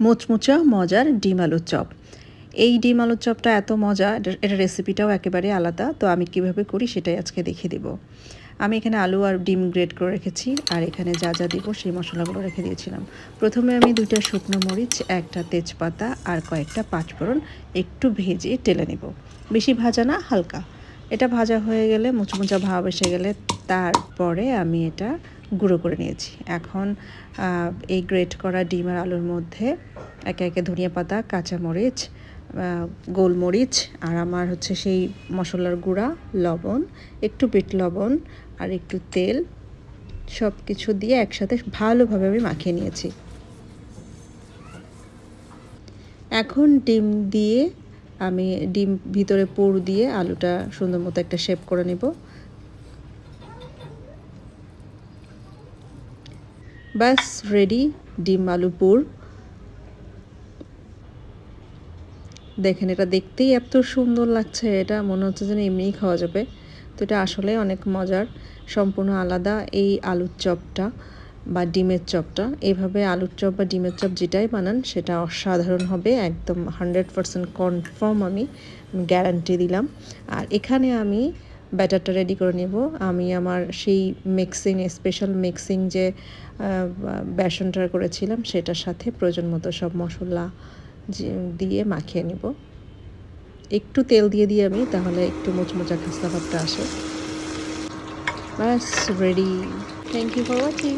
মুচমুচা মজার ডিম আলুর চপ। এই ডিম আলুর চপটা এত মজা, এটা রেসিপিটাও একেবারে আলাদা। তো আমি কিভাবে করি সেটাই আজকে দেখিয়ে দেব। আমি এখানে আলু আর ডিম গ্রেট করে রেখেছি, আর এখানে যা যা দিব সেই মশলাগুলো রেখে দিয়েছিলাম। প্রথমে আমি 2টা শুকনো মরিচ, একটা তেজপাতা আর কয়েকটা পাঁচফোড়ন একটু ভেজে টেলে নেব। বেশি ভাজা না, হালকা। এটা ভাজা হয়ে গেলে, মুচমুচা ভাব এসে গেলে তারপরে আমি এটা গুঁড়ো করে নিয়েছি। এখন এই গ্রেট করা ডিম আর আলুর মধ্যে একে একে ধনিয়া পাতা, কাঁচামরিচ, গোলমরিচ আর আমার হচ্ছে সেই মশলার গুঁড়া, লবণ, একটু বিট লবণ আর একটু তেল, সব কিছু দিয়ে একসাথে ভালোভাবে আমি মাখিয়ে নিয়েছি। এখন ডিম দিয়ে আমি ভিতরে পুর দিয়ে আলুটা সুন্দর মতো একটা শেপ করে নেব। ব্যাস রেডি ডিম আলু পুর। দেখেন, এটা দেখতেই এত সুন্দর লাগছে, এটা মনে হচ্ছে যেন এমনিই খাওয়া যাবে। তো এটা আসলে অনেক মজার, সম্পূর্ণ আলাদা এই আলুর চপটা বা ডিমের চপটা। এইভাবে আলুর চপ বা ডিমের চপ যেটাই বানান সেটা অসাধারণ হবে, একদম 100% কনফার্ম, আমি গ্যারান্টি দিলাম। আর এখানে আমি ব্যাটারটা রেডি করে নেব। আমি আমার সেই স্পেশাল মিক্সিং যে বেসনটা করেছিলাম সেটার সাথে প্রয়োজন মতো সব মশলা দিয়ে মাখিয়ে নেব। একটু তেল দিয়ে আমি, তাহলে একটু মোচমোচা খাস্তা ভাবটা আসে। ব্যাস ready. Thank you for watching.